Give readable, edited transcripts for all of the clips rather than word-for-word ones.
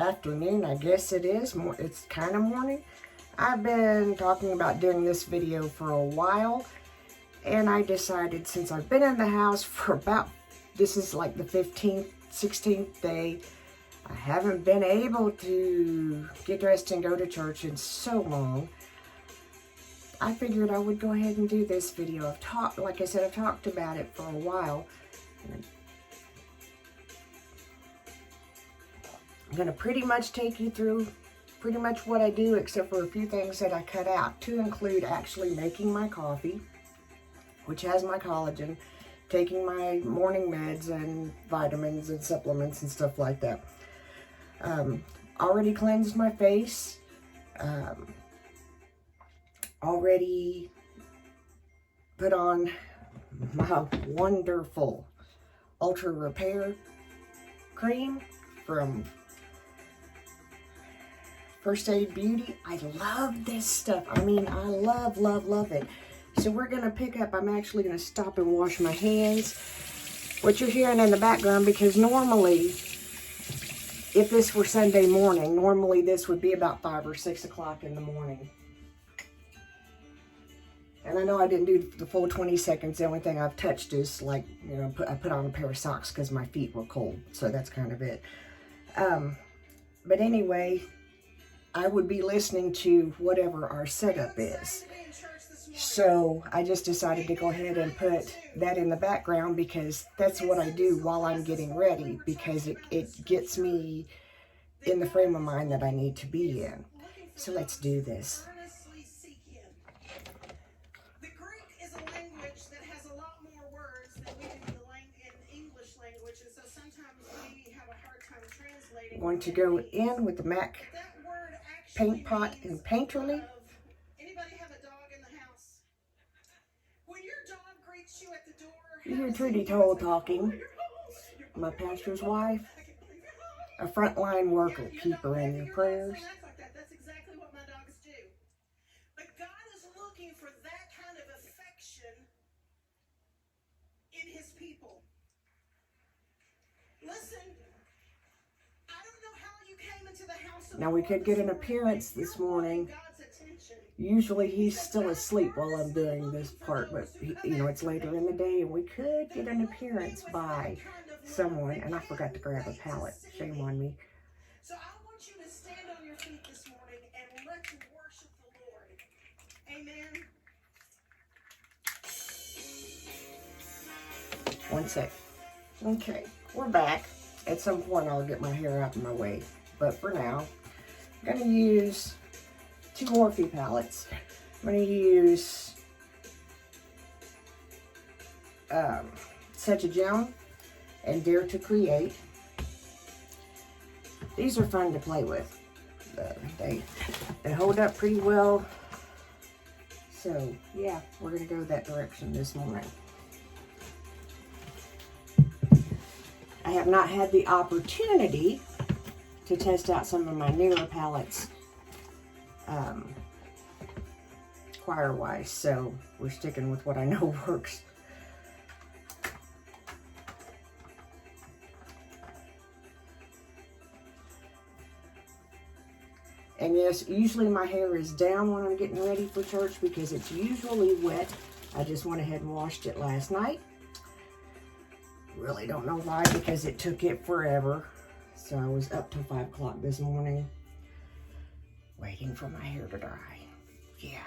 afternoon, I guess it is. It's kind of morning. I've been talking about doing this video for a while, and I decided since I've been in the house for about, this is like the 15th, 16th day, I haven't been able to get dressed and go to church in so long. I figured I would go ahead and do this video. Like I said, I've talked about it for a while. I'm going to pretty much take you through pretty much what I do, except for a few things that I cut out, to include actually making my coffee, which has my collagen, taking my morning meds and vitamins and supplements and stuff like that. Already cleansed my face. Already put on my wonderful Ultra Repair cream from First Aid Beauty. I love this stuff. I mean, I love, love, love it. So we're going to pick up, I'm actually going to stop and wash my hands. What you're hearing in the background, because normally, if this were Sunday morning, normally this would be about 5 or 6 o'clock in the morning. And I know I didn't do the full 20 seconds. The only thing I've touched is, like, you know, I put on a pair of socks because my feet were cold. So that's kind of it. But anyway, I would be listening to whatever our setup is. So I just decided to go ahead and put that in the background, because that's what I do while I'm getting ready, because it gets me in the frame of mind that I need to be in. So let's do this. I'm going to go in with the MAC paint pot and painterly. Anybody have a dog in the house? When your dog greets you at the door, you hear Trudy Toll talking, my pastor's wife, a frontline worker. Keep her in your prayers. That's exactly what my dogs do. But God is looking for that kind of affection in His people. Listen. Now we could get an appearance this morning. Usually he's still asleep while I'm doing this part, but you know, it's later in the day, and we could get an appearance by someone. And I forgot to grab a palette. Shame on me. So I want you to stand on your feet this morning and let's worship the Lord. Amen. One sec. Okay, we're back. At some point I'll get my hair out of my way, but for now, I'm going to use 2 Morphe palettes. I'm going to use Such a Gem and Dare to Create. These are fun to play with. They hold up pretty well. So yeah, we're going to go that direction this morning. I have not had the opportunity to test out some of my newer palettes choir-wise, so we're sticking with what I know works. And yes, usually my hair is down when I'm getting ready for church because it's usually wet. I just went ahead and washed it last night. Really don't know why, because it took it forever. So I was up till 5 o'clock this morning waiting for my hair to dry. Yeah.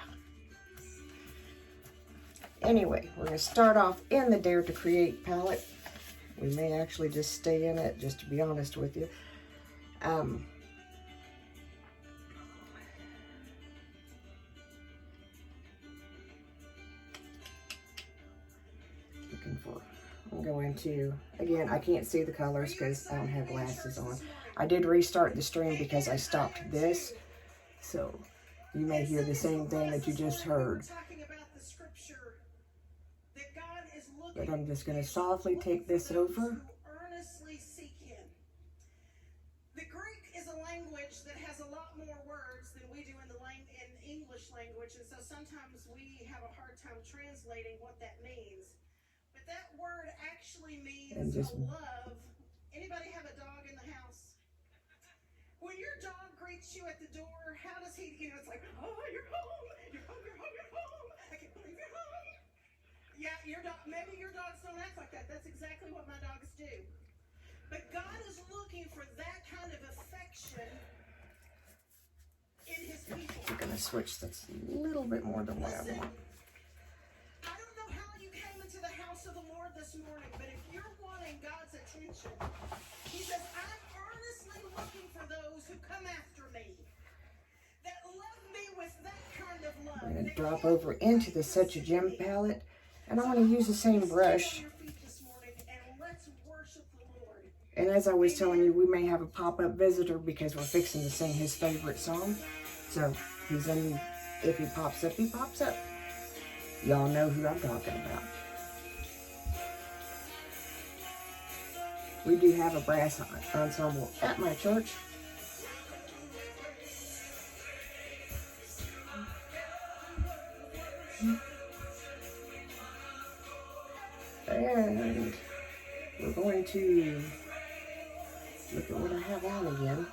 Anyway, we're going to start off in the Dare to Create palette. We may actually just stay in it, just to be honest with you. I'm going to, again, I can't see the colors because I don't have glasses on. I did restart the stream because I stopped this, so you may hear the same thing that you just heard. But I'm just going to softly take this over. The Greek is a language that has a lot more words than we do in English language, and so sometimes we have a hard time translating what that means. That word actually means love. Anybody have a dog in the house? When your dog greets you at the door, how does he, it's like, oh, you're home, you're home, you're home, you're home. I can't believe you're home. Yeah, your dog, maybe your dogs don't act like that. That's exactly what my dogs do. But God is looking for that kind of affection in his people. I'm going to switch this a little bit more the way I want. I don't know how you came into the house of the Lord this morning, but if you're wanting God's attention, he says, I'm earnestly looking for those who come after me, that love me with that kind of love. I'm going to drop over into the Such a Gem palette, and I want to use the same brush. And as I was telling you, we may have a pop-up visitor because we're fixing to sing his favorite song. So he's in, if he pops up, he pops up. Y'all know who I'm talking about. We do have a brass ensemble at my church. And we're going to look at what I have on again.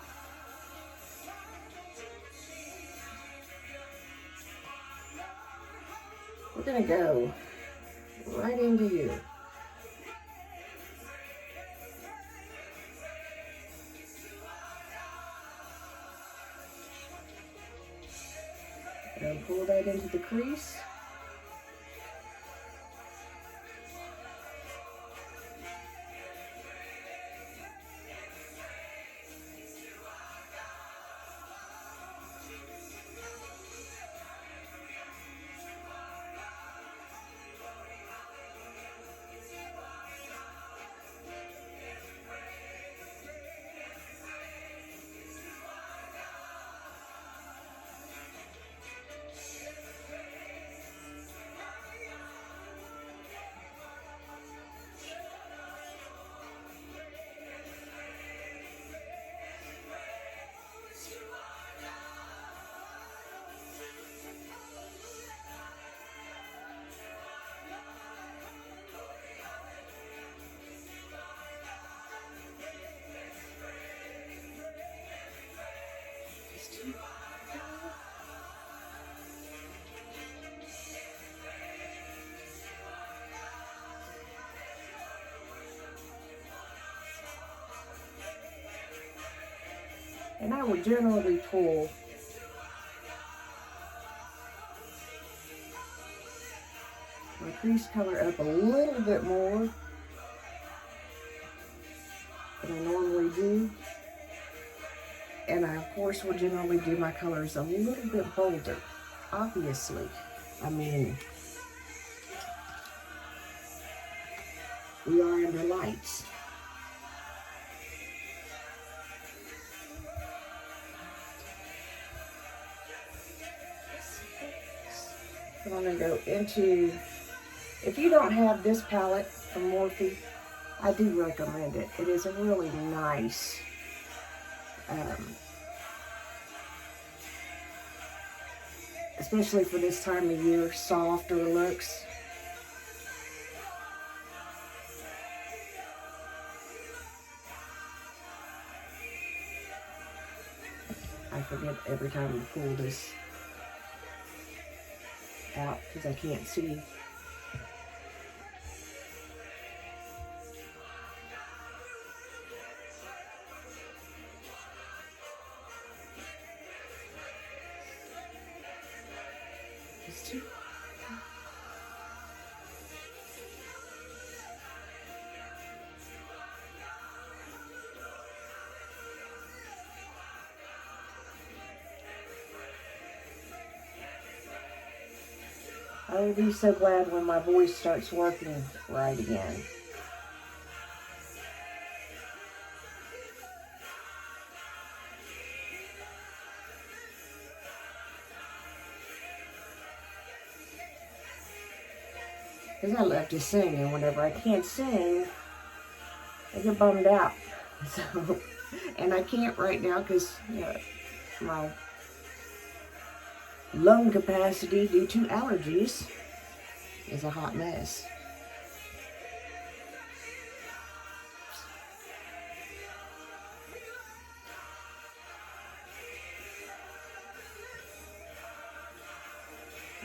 We're going to go right into you. And pull that into the crease. And I would generally pull my crease color up a little bit more than I normally do. And I, of course, will generally do my colors a little bit bolder, obviously. I mean, we are under lights. I'm going to go into, if you don't have this palette from Morphe, I do recommend it. It is a really nice, especially for this time of year, softer looks. I forget every time we pull this out because I can't see. I will be so glad when my voice starts working right again. Because I love to sing, and whenever I can't sing, I get bummed out. So, and I can't right now because, you know, my lung capacity due to allergies is a hot mess.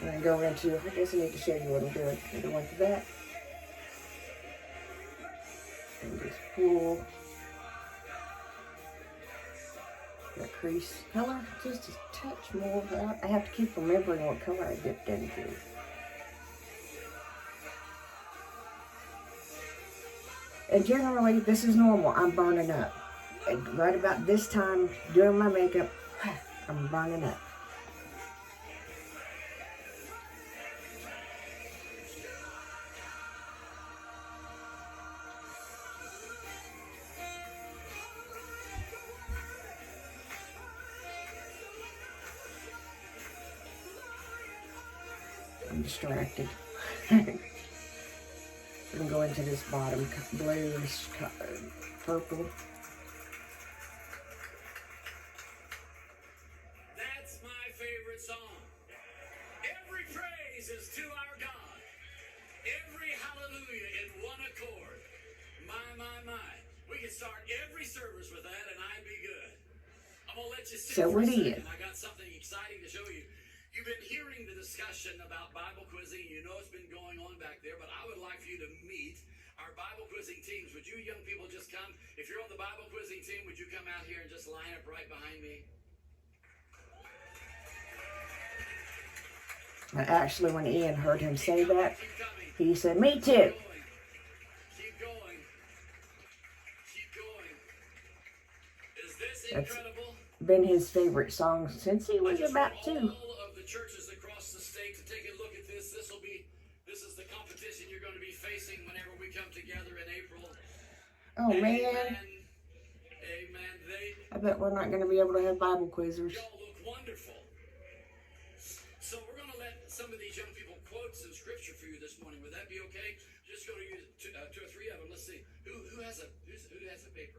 And go into, I guess I need to show you what I'm doing. I'm going to that. And just pull the crease color just a touch more. I have to keep remembering what color I dipped into. And generally, this is normal. I'm burning up. And right about this time, doing my makeup, I'm burning up. I'm distracted. I'm going to go into this bottom bluish purple. That's my favorite song. Every praise is to our God. Every hallelujah in one accord. My. We can start every service with that and I'd be good. I'm going to let you sit So for a what second. is? I got something exciting to show you. You've been hearing the discussion about Bible quizzing. You know it's been going on back there, but I would like for you to meet our Bible quizzing teams. Would you young people just come? If you're on the Bible quizzing team, would you come out here and just line up right behind me? Actually, when Ian heard him say that, he said, "Me too." Keep going. Keep going. Is this That's incredible? been his favorite song since he was about 2. All of the churches across the state to take a look at this. This is the competition you're going to be facing whenever we come together in April. Oh man, Amen. I bet we're not going to be able to have Bible quizzers. Y'all look wonderful. So we're going to let some of these young people quote some scripture for you this morning. Would that be okay? Just go to you, two or three of them. Let's see who has a paper.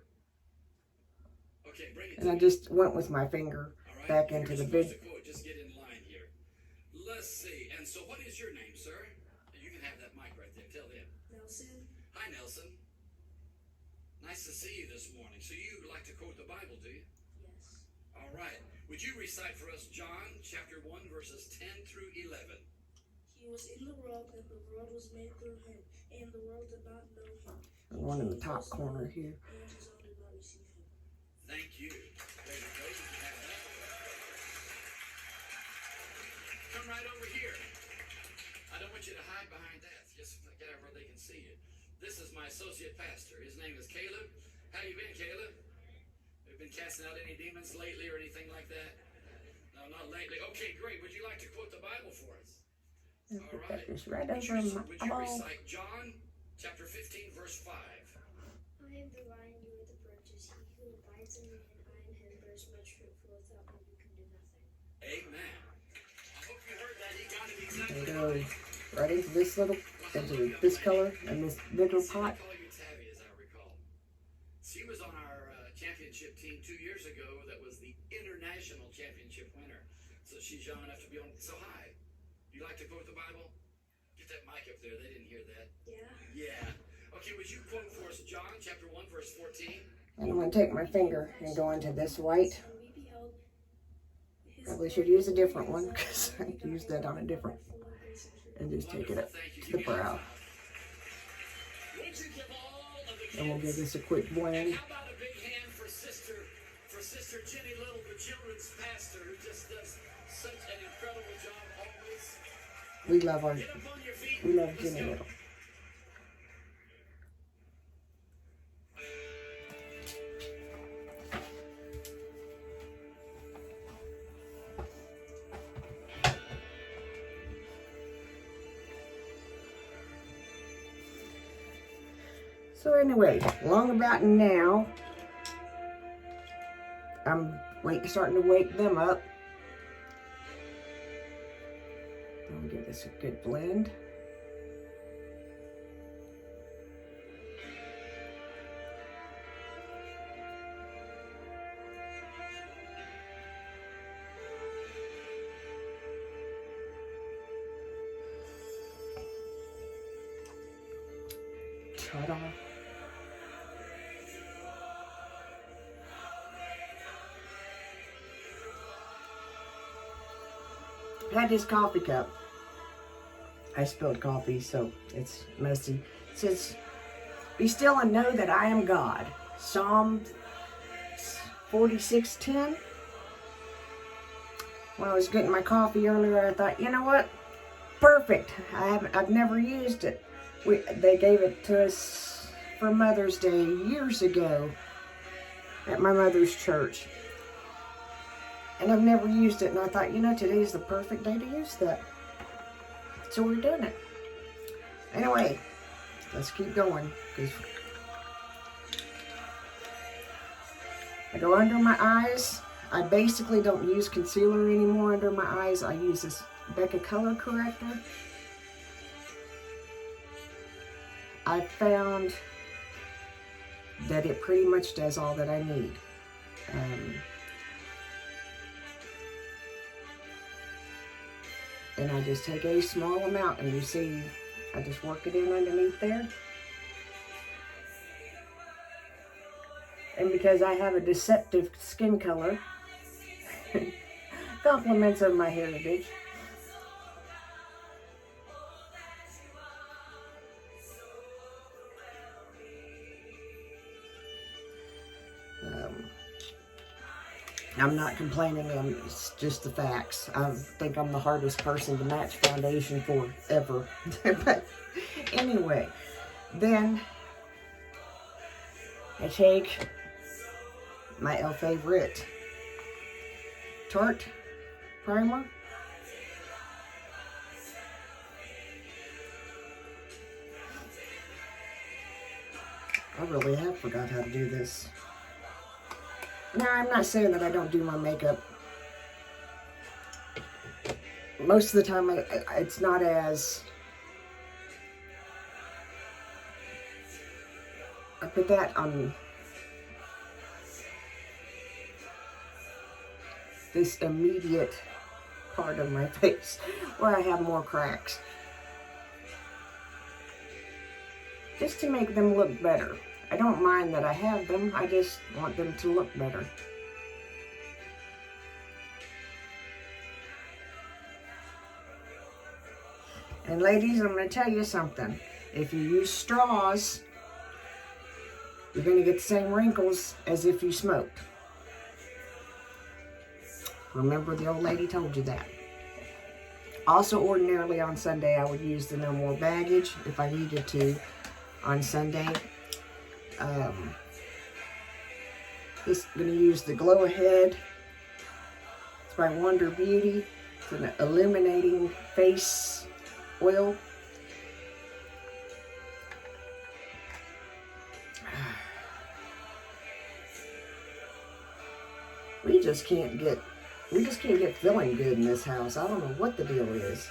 Okay, bring it. And I just went with my finger All right, back into the big. Just get in line here. Let's see. And so, what is your name, sir? You can have that mic right there. Tell them. Nelson. Hi, Nelson. Nice to see you this morning. So you like to quote the Bible, do you? Yes. All right. Would you recite for us John chapter 1, verses 10 through 11? He was in the world, and the world was made through him, and the world did not know him. One in the top corner here. And his own did not receive him. Thank you. There you go. You can have that. Come right over here. I don't want you to hide behind that. Just get over where they can see you. This is my associate pastor. His name is Caleb. How you been, Caleb? Have you been casting out any demons lately or anything like that? No, not lately. Okay, great. Would you like to quote the Bible for us? All right. Just right Would over you my eyeball. recite John chapter 15, verse 5? I am the vine, you are the branches. He who abides in me and I in him bears much fruit, for without me you can do nothing. Amen. I hope you heard that. He got it And exactly go right. right into this little, into this color and this bigger pot. I call you Tabby, as I recall. She was on our championship team 2 years ago. That was the international championship winner. So she's young enough to be on. So hi. You like to quote the Bible? Get that mic up there. They didn't hear that. Yeah. Yeah. Okay, would you quote for us John chapter 1, verse 14? And I'm going to take my finger and go into this white. And we beheld his Probably should use a different one because I used that on a different. And just take it up Thank you. to the Give me a brow. high five. Would you give all of the And we'll give kids? this a quick And blend. how about a big hand for Sister Jenny Little, the children's pastor, who just does such an incredible job always. We love our, Get up on your feet. we love Let's Jenny go. Little. So anyway, long about now, I'm starting to wake them up. I'm gonna give this a good blend. Ta-da. Had this coffee cup I spilled coffee, so it's messy. It says, "Be still and know that I am God." Psalm 46:10. When I was getting my coffee earlier, I thought, you know what? Perfect. I've never used it. They gave it to us for Mother's Day years ago at my mother's church. And I've never used it, and I thought, you know, today's the perfect day to use that. So we're doing it. Anyway, let's keep going, because I go under my eyes. I basically don't use concealer anymore under my eyes. I use this Becca color corrector. I found that it pretty much does all that I need. And I just take a small amount, and you see, I just work it in underneath there. And because I have a deceptive skin color, compliments of my heritage, I'm not complaining, it's just the facts. I think I'm the hardest person to match foundation for ever. But anyway, then I take my Elle Favorite Tarte primer. I really have forgot how to do this. Now, I'm not saying that I don't do my makeup. Most of the time, it's not as... I put that on this immediate part of my face where I have more cracks, just to make them look better. I don't mind that I have them, I just want them to look better. And ladies, I'm going to tell you something. If you use straws, you're going to get the same wrinkles as if you smoked. Remember, the old lady told you that. Also, ordinarily on Sunday, I would use the No More Baggage if I needed to on Sunday. Just going to use the Glow Ahead. It's by Wonder Beauty. It's an illuminating face oil. We just can't get feeling good in this house. I don't know what the deal is.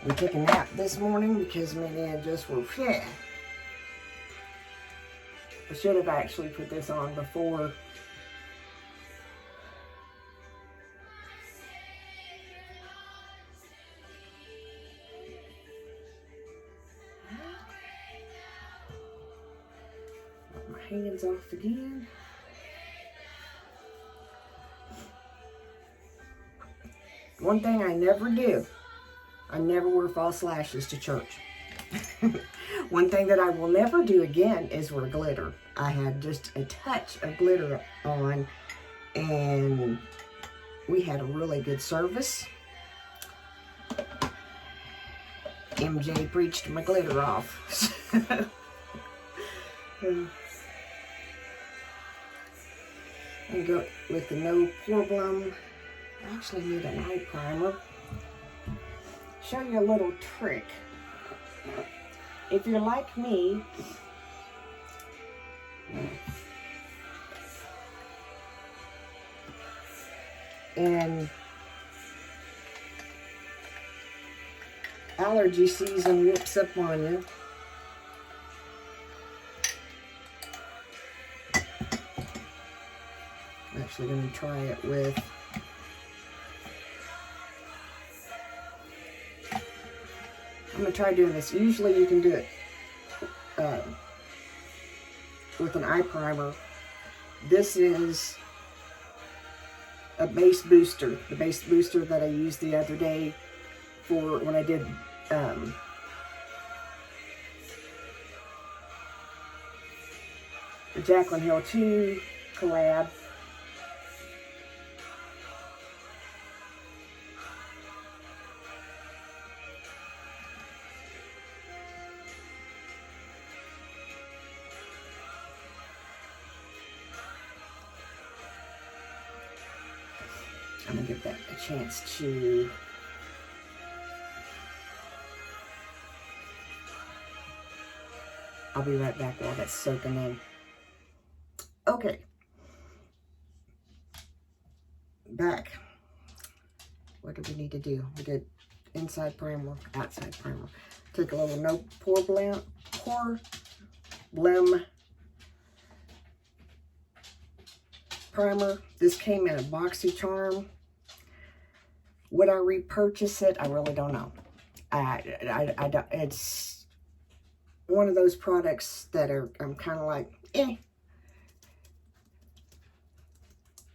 We took a nap this morning because my dad just were, yeah. I should have actually put this on before. Got my hands off again. One thing I never do, I never wear false lashes to church. One thing that I will never do again is wear glitter. I had just a touch of glitter on, and we had a really good service. MJ preached my glitter off. And go with the No Problem. I actually need an eye primer. Show you a little trick. If you're like me, and allergy season whips up on you, I'm actually going to try it with I'm going to try doing this. Usually you can do it with an eye primer. This is a base booster. The base booster that I used the other day for when I did the Jaclyn Hill 2 collab. I'm going to give that a chance to I'll be right back while that's soaking in. Okay. Back. What do we need to do? We did inside primer, outside primer. Take a little no pore blem primer. This came in a BoxyCharm. Would I repurchase it? I really don't know. I don't. It's one of those products that are I'm kind of like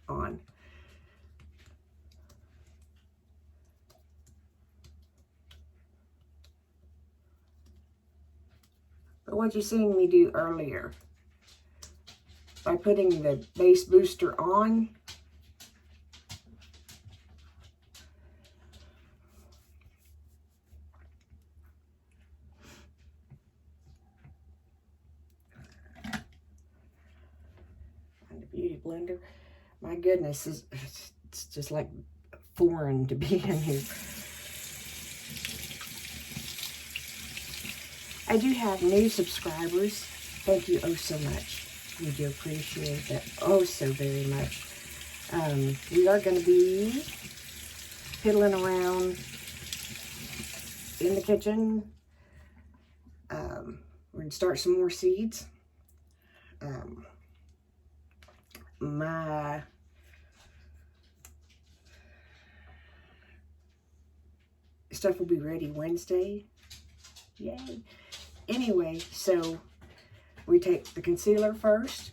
on. But what you seen me do earlier, by putting the base booster on, and the beauty blender, my goodness, it's just like foreign to be in here. I do have new subscribers. Thank you oh so much. We do appreciate that oh so very much. We are going to be fiddling around in the kitchen. We're going to start some more seeds. My stuff will be ready Wednesday. Yay. Anyway, so we take the concealer first.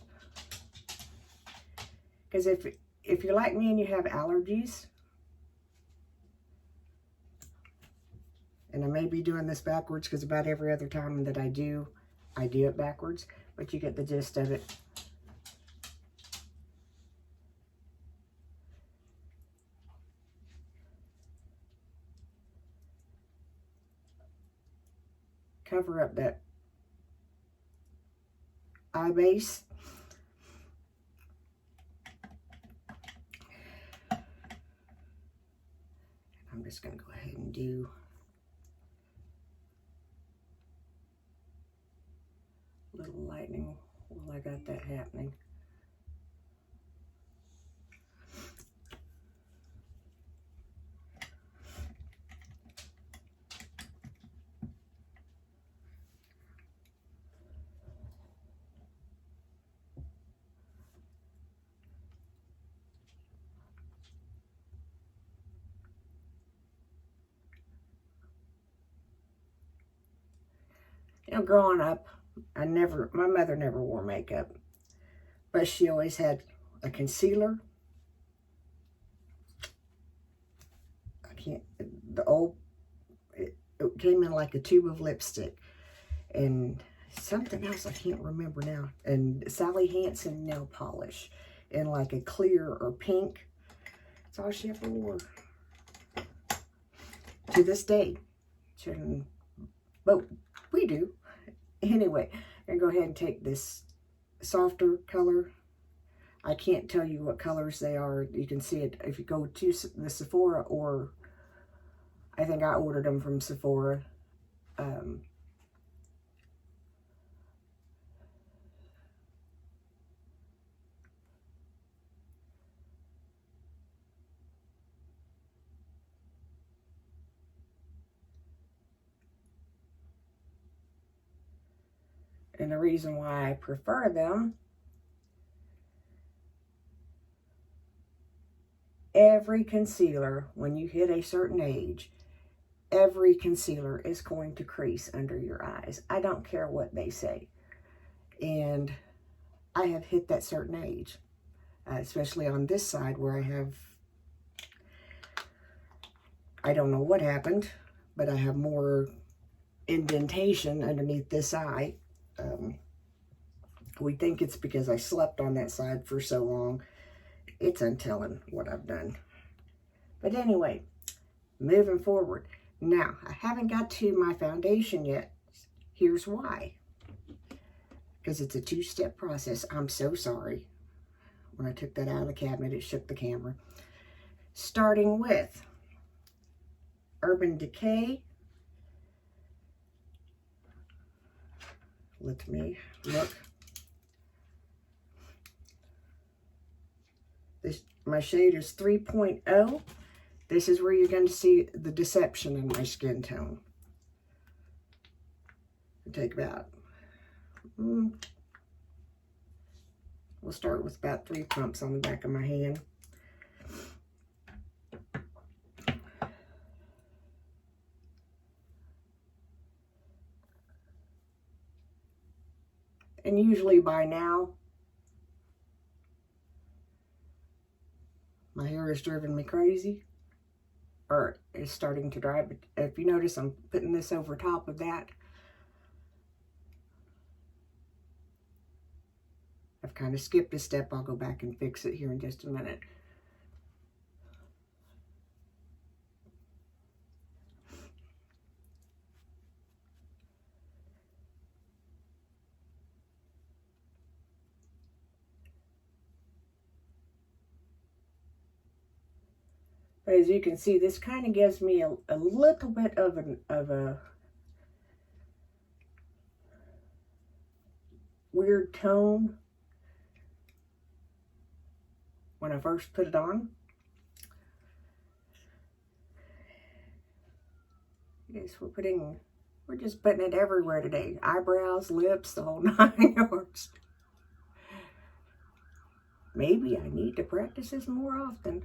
Because if you're like me and you have allergies, and I may be doing this backwards because about every other time that I do it backwards, but you get the gist of it. Cover up that eye base. I'm just going to go ahead and do a little lightening while I got that happening. You know, growing up, my mother never wore makeup, but she always had a concealer. It came in like a tube of lipstick and something else I can't remember now. And Sally Hansen nail polish in like a clear or pink. That's all she ever wore. To this day. But we do. Anyway, I'm going to go ahead and take this softer color. I can't tell you what colors they are. You can see it if you go to the Sephora, or I think I ordered them from Sephora. And the reason why I prefer them, every concealer, when you hit a certain age, every concealer is going to crease under your eyes. I don't care what they say. And I have hit that certain age, especially on this side where I have I don't know what happened, but I have more indentation underneath this eye. We think it's because I slept on that side for so long. It's untelling what I've done. But anyway, moving forward. Now, I haven't got to my foundation yet. Here's why. Because it's a two-step process. I'm so sorry. When I took that out of the cabinet, it shook the camera. Starting with Urban Decay. Let me look. My shade is 3.0. This is where you're going to see the deception in my skin tone. It'll take about, we'll start with about 3 pumps on the back of my hand. And usually by now, my hair has driven me crazy, or is starting to dry. But if you notice, I'm putting this over top of that. I've kind of skipped a step. I'll go back and fix it here in just a minute. But as you can see, this kind of gives me a little bit of a weird tone when I first put it on. Yes, we're just putting it everywhere today. Eyebrows, lips, the whole 9 yards. Maybe I need to practice this more often.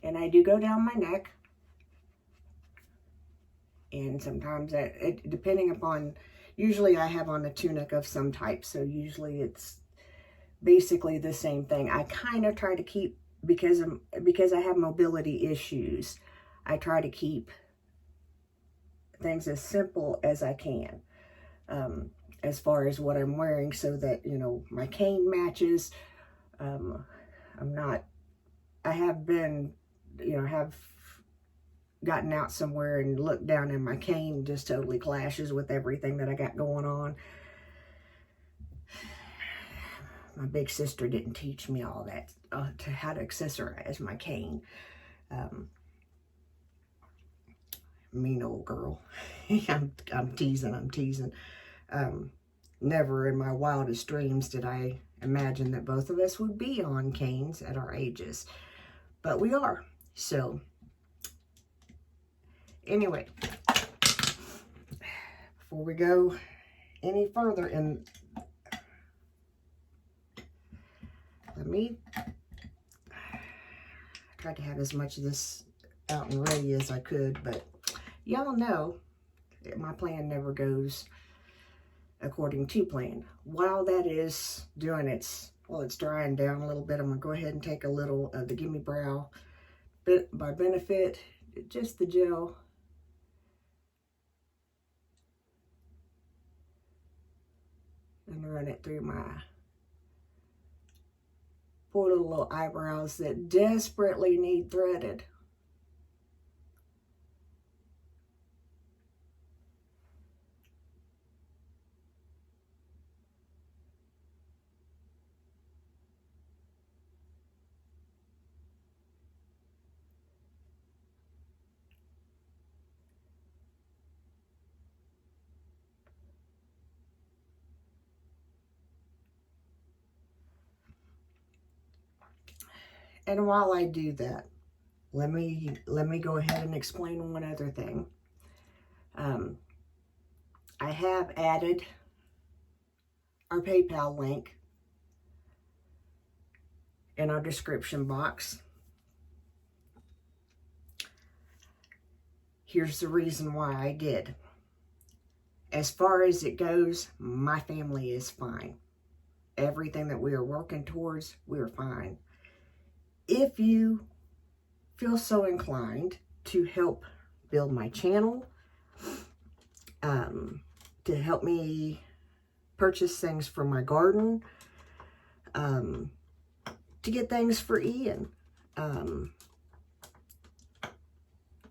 And I do go down my neck. And sometimes, depending upon, usually I have on a tunic of some type. So usually it's basically the same thing. I kind of try to keep, because I have mobility issues, I try to keep things as simple as I can. As far as what I'm wearing, so that, you know, my cane matches. I have been, you know, have gotten out somewhere and looked down and my cane just totally clashes with everything that I got going on. My big sister didn't teach me all that, to how to accessorize my cane. Mean old girl. I'm teasing. Never in my wildest dreams did I imagine that both of us would be on canes at our ages. But we are. So, anyway, before we go any further, and let me try to have as much of this out and ready as I could, but y'all know that my plan never goes according to plan. While that is doing it's drying down a little bit, I'm going to go ahead and take a little of the Gimme Brow by Benefit, just the gel. And run it through my poor little eyebrows that desperately need threaded. And while I do that, let me go ahead and explain one other thing. I have added our PayPal link in our description box. Here's the reason why I did. as far as it goes, my family is fine. Everything that we are working towards, we're fine. If you feel so inclined to help build my channel, to help me purchase things for my garden, to get things for Ian,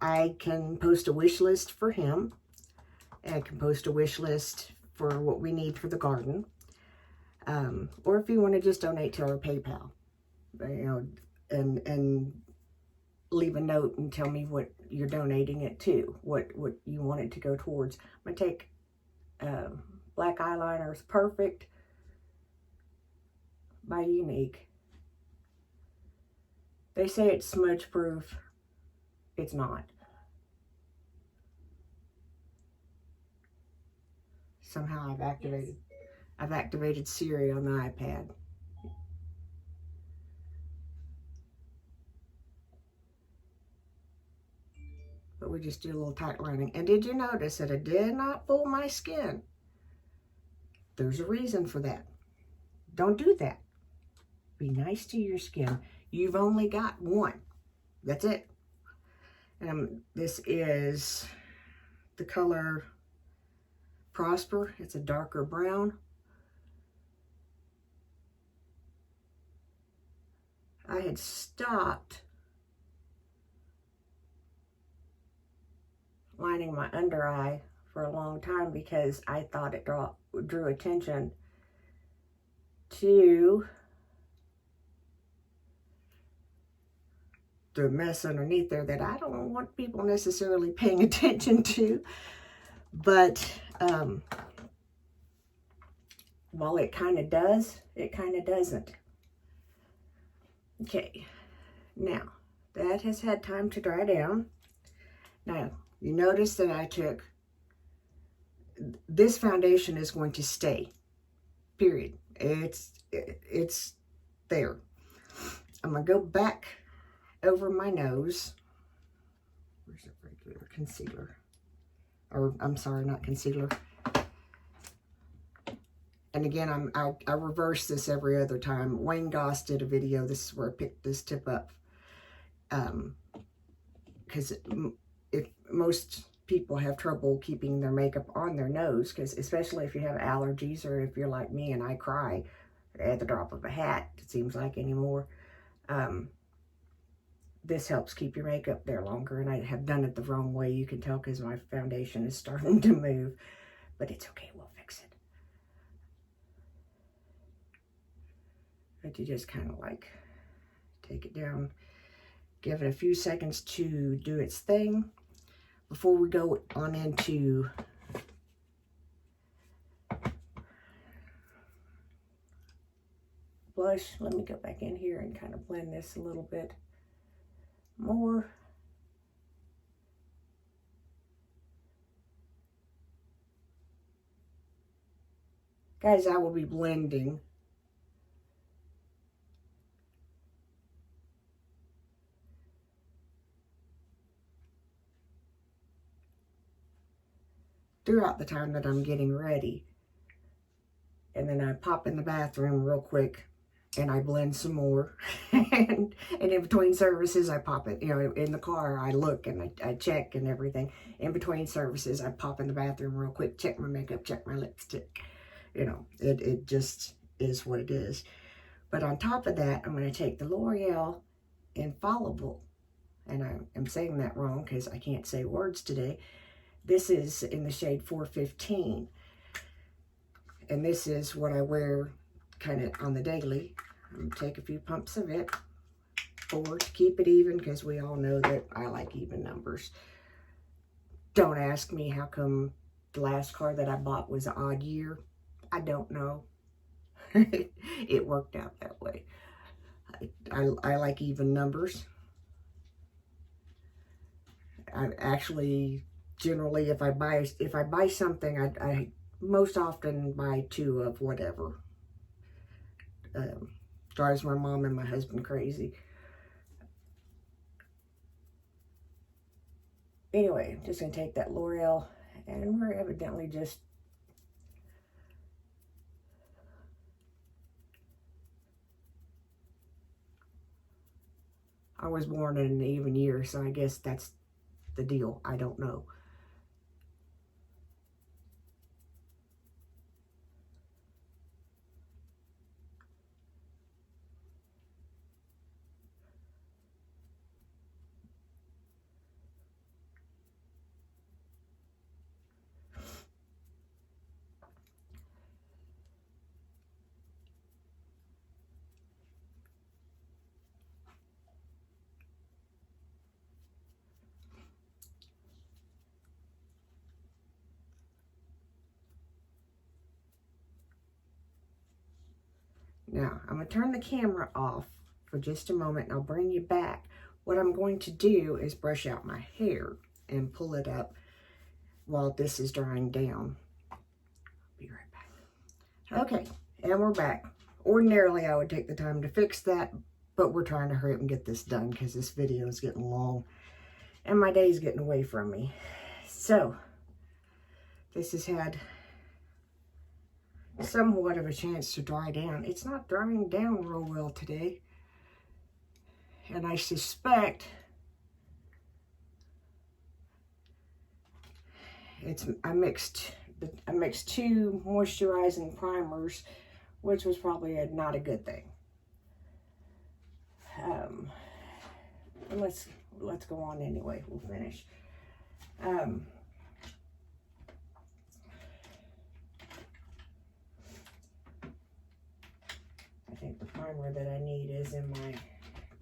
I can post a wish list for him. I can post a wish list for what we need for the garden. Or if you want to just donate to our PayPal, you know, and leave a note and tell me what you're donating it to, what you want it to go towards. I'm going to take Black Eyeliner is Perfect by Unique. They say it's smudge proof. It's not. Somehow I've activated Siri on the iPad. But we just do a little tight lining. And did you notice that I did not pull my skin? There's a reason for that. Don't do that. Be nice to your skin. You've only got one. That's it. This is the color Prosper. It's a darker brown. I had stopped lining my under eye for a long time because I thought it drew attention to the mess underneath there that I don't want people necessarily paying attention to. But while it kind of does, it kind of doesn't. Okay, now that has had time to dry down. Now, you notice that I took, this foundation is going to stay, period. It's there. I'm going to go back over my nose. Where's the regular concealer? Or, I'm sorry, not concealer. And again, I reverse this every other time. Wayne Goss did a video. This is where I picked this tip up. Because if most people have trouble keeping their makeup on their nose, because especially if you have allergies or if you're like me and I cry at the drop of a hat, it seems like anymore. This helps keep your makeup there longer, and I have done it the wrong way. You can tell because my foundation is starting to move, but it's okay. We'll fix it. But you just kind of like take it down, give it a few seconds to do its thing before we go on into blush. Let me go back in here and kind of blend this a little bit more. Guys, I will be blending throughout the time that I'm getting ready. And then I pop in the bathroom real quick and I blend some more. and in between services, I pop it. You know, in the car, I look and I check and everything. In between services, I pop in the bathroom real quick, check my makeup, check my lipstick. You know, it just is what it is. But on top of that, I'm going to take the L'Oreal Infallible. And I'm saying that wrong because I can't say words today. This is in the shade 415. And this is what I wear kind of on the daily. I'm going to take a few pumps of it to keep it even, because we all know that I like even numbers. Don't ask me how come the last car that I bought was an odd year. I don't know. It worked out that way. I like even numbers. I actually, generally, if I buy something, I most often buy 2 of whatever. Drives my mom and my husband crazy. Anyway, I'm just going to take that L'Oreal, and we're evidently just I was born in an even year, so I guess that's the deal. I don't know. Now, I'm going to turn the camera off for just a moment, and I'll bring you back. What I'm going to do is brush out my hair and pull it up while this is drying down. Be right back. Okay, and we're back. Ordinarily, I would take the time to fix that, but we're trying to hurry up and get this done because this video is getting long, and my day's getting away from me. So, this has had somewhat of a chance to dry down. It's not drying down real well today. And I suspect I mixed 2 moisturizing primers, which was probably not a good thing. And let's go on anyway. We'll finish. I think the primer that I need is in my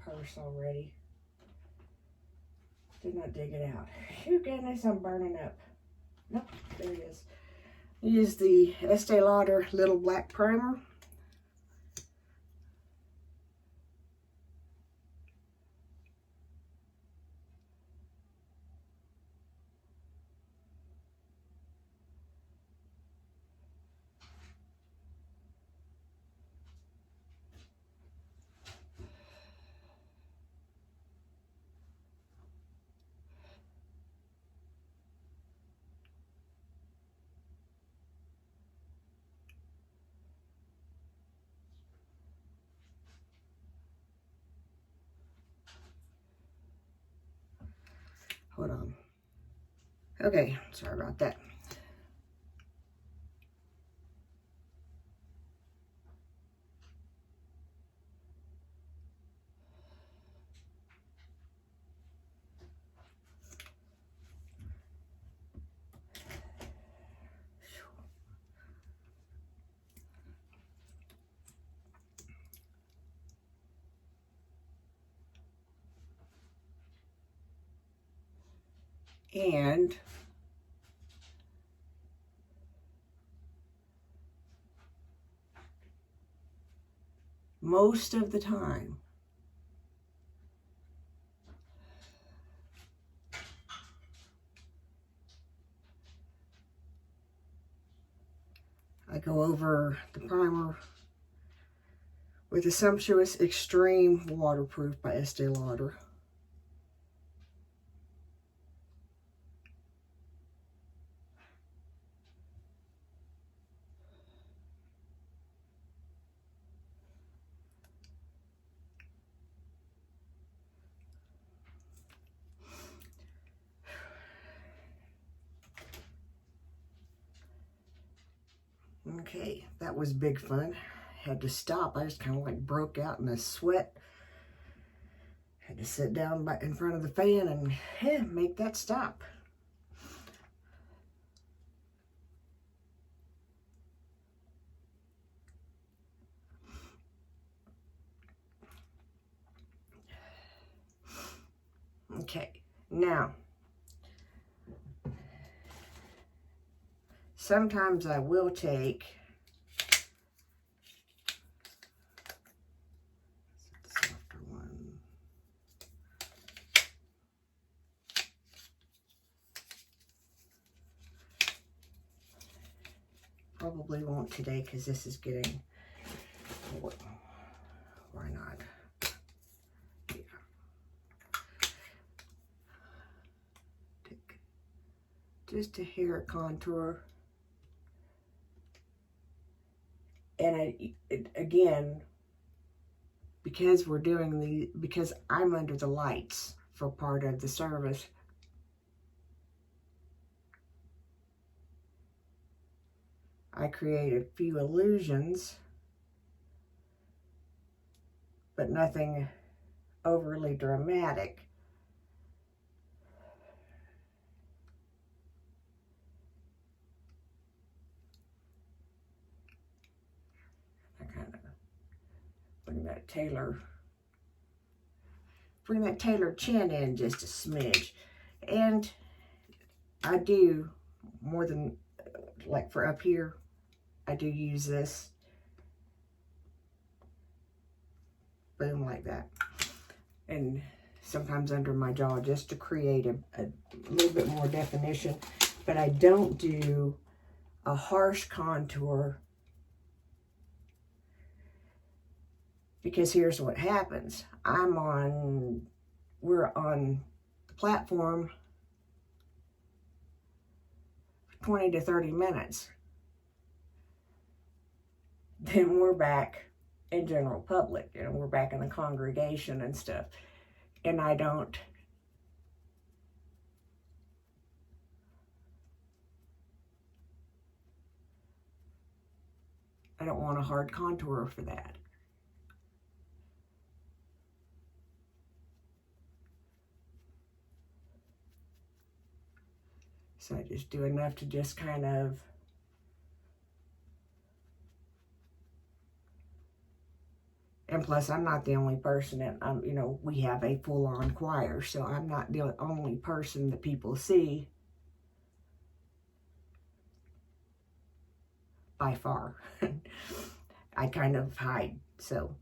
purse already. Did not dig it out. Shoot, goodness, I'm burning up. Nope, there it is. Use the Estee Lauder Little Black Primer. Hold on. Okay, sorry about that. And most of the time, I go over the primer with the Sumptuous Extreme Waterproof by Estee Lauder. Okay, that was big fun. Had to stop. I just kind of like broke out in a sweat. Had to sit down in front of the fan and make that stop. Okay, now, sometimes I will take softer one. Probably won't today because this is getting, why not? Yeah. Take just a hair contour. And again, because we're doing because I'm under the lights for part of the service, I create a few illusions, but nothing overly dramatic. I kind of bring that Taylor chin in just a smidge. And I do more than, like for up here, I do use this. Boom, like that. And sometimes under my jaw, just to create a little bit more definition. But I don't do a harsh contour, because here's what happens. We're on the platform 20 to 30 minutes. Then we're back in general public, and we're back in the congregation and stuff. And I don't want a hard contour for that. So I just do enough to just kind of and plus I'm not the only person, and you know, we have a full-on choir, so I'm not the only person that people see by far. I kind of hide, so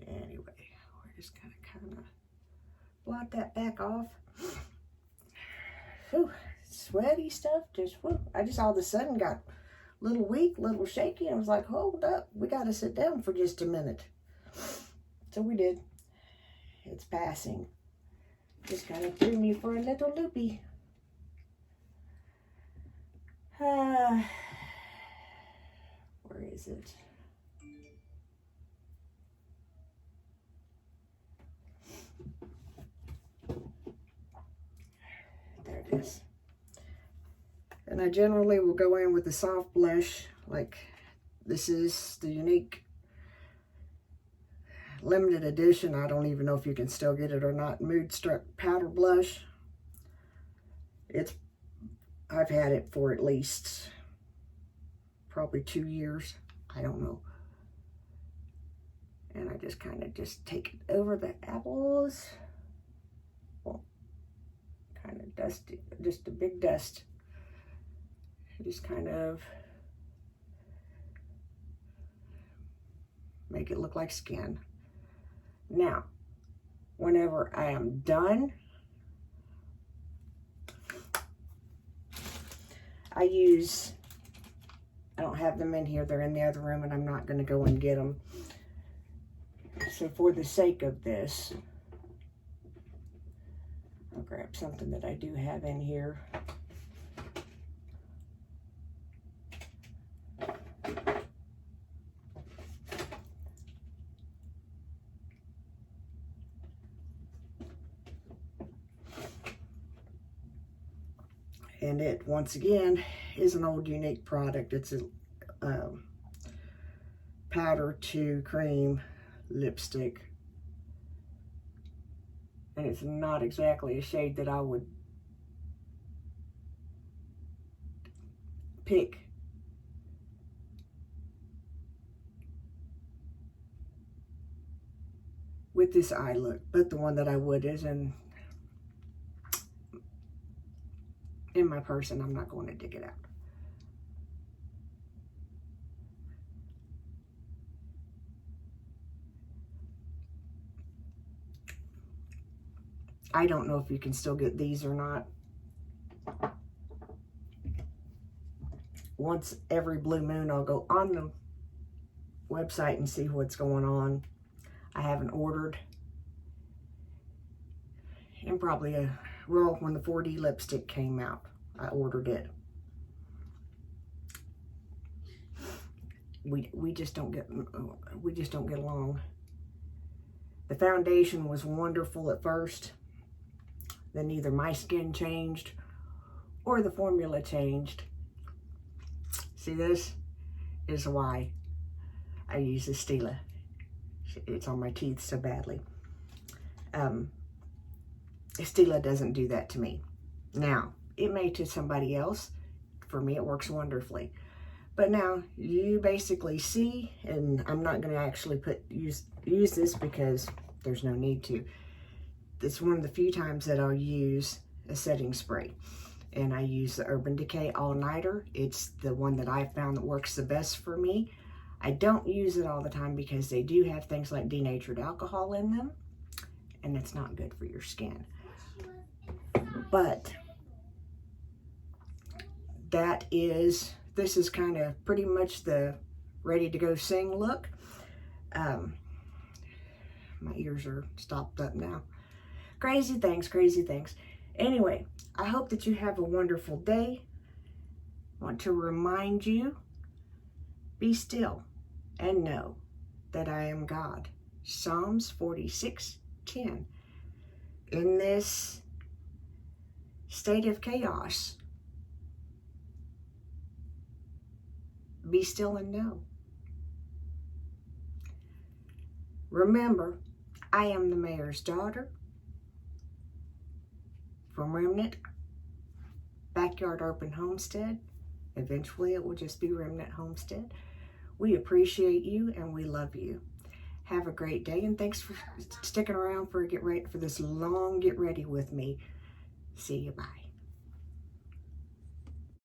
anyway, we're just gonna kind of blot that back off. Whew, sweaty stuff, just whew. I just all of a sudden got a little weak, a little shaky. I was like, hold up, we got to sit down for just a minute. So we did. It's passing. Just kind of threw me for a little loopy. Where is it? There it is. And I generally will go in with a soft blush, like this is the unique limited edition. I don't even know if you can still get it or not. Moodstruck powder blush. I've had it for at least probably 2 years. I don't know. And I just kind of take it over the apples. Well, kind of dusty, just a big dust. Just kind of make it look like skin. Now, whenever I am done, I don't have them in here, they're in the other room, and I'm not going to go and get them. So for the sake of this, I'll grab something that I do have in here. And it, once again, is an old unique product. It's a powder to cream lipstick. And it's not exactly a shade that I would pick. With this eye look, but the one that I would is in my purse, and I'm not going to dig it out. I don't know if you can still get these or not. Once every blue moon, I'll go on the website and see what's going on. I haven't ordered in probably well, when the 4D lipstick came out, I ordered it. We just don't get along. The foundation was wonderful at first. Then either my skin changed or the formula changed. See, this is why I use this Stila. It's on my teeth so badly. Stila doesn't do that to me. Now, it may to somebody else. For me, it works wonderfully. But now, you basically see, and I'm not going to actually use this because there's no need to. It's one of the few times that I'll use a setting spray. And I use the Urban Decay All-Nighter. It's the one that I found that works the best for me. I don't use it all the time because they do have things like denatured alcohol in them. And it's not good for your skin. But this is kind of pretty much the ready to go sing look. My ears are stopped up now. Crazy things, crazy things. Anyway, I hope that you have a wonderful day. I want to remind you, be still and know that I am God. Psalms 46:10. In this state of chaos, be still and know. Remember, I am the mayor's daughter from Remnant Backyard Urban Homestead. Eventually it will just be Remnant Homestead. We appreciate you and we love you. Have a great day, and thanks for sticking around for this long get ready with me. See you, bye.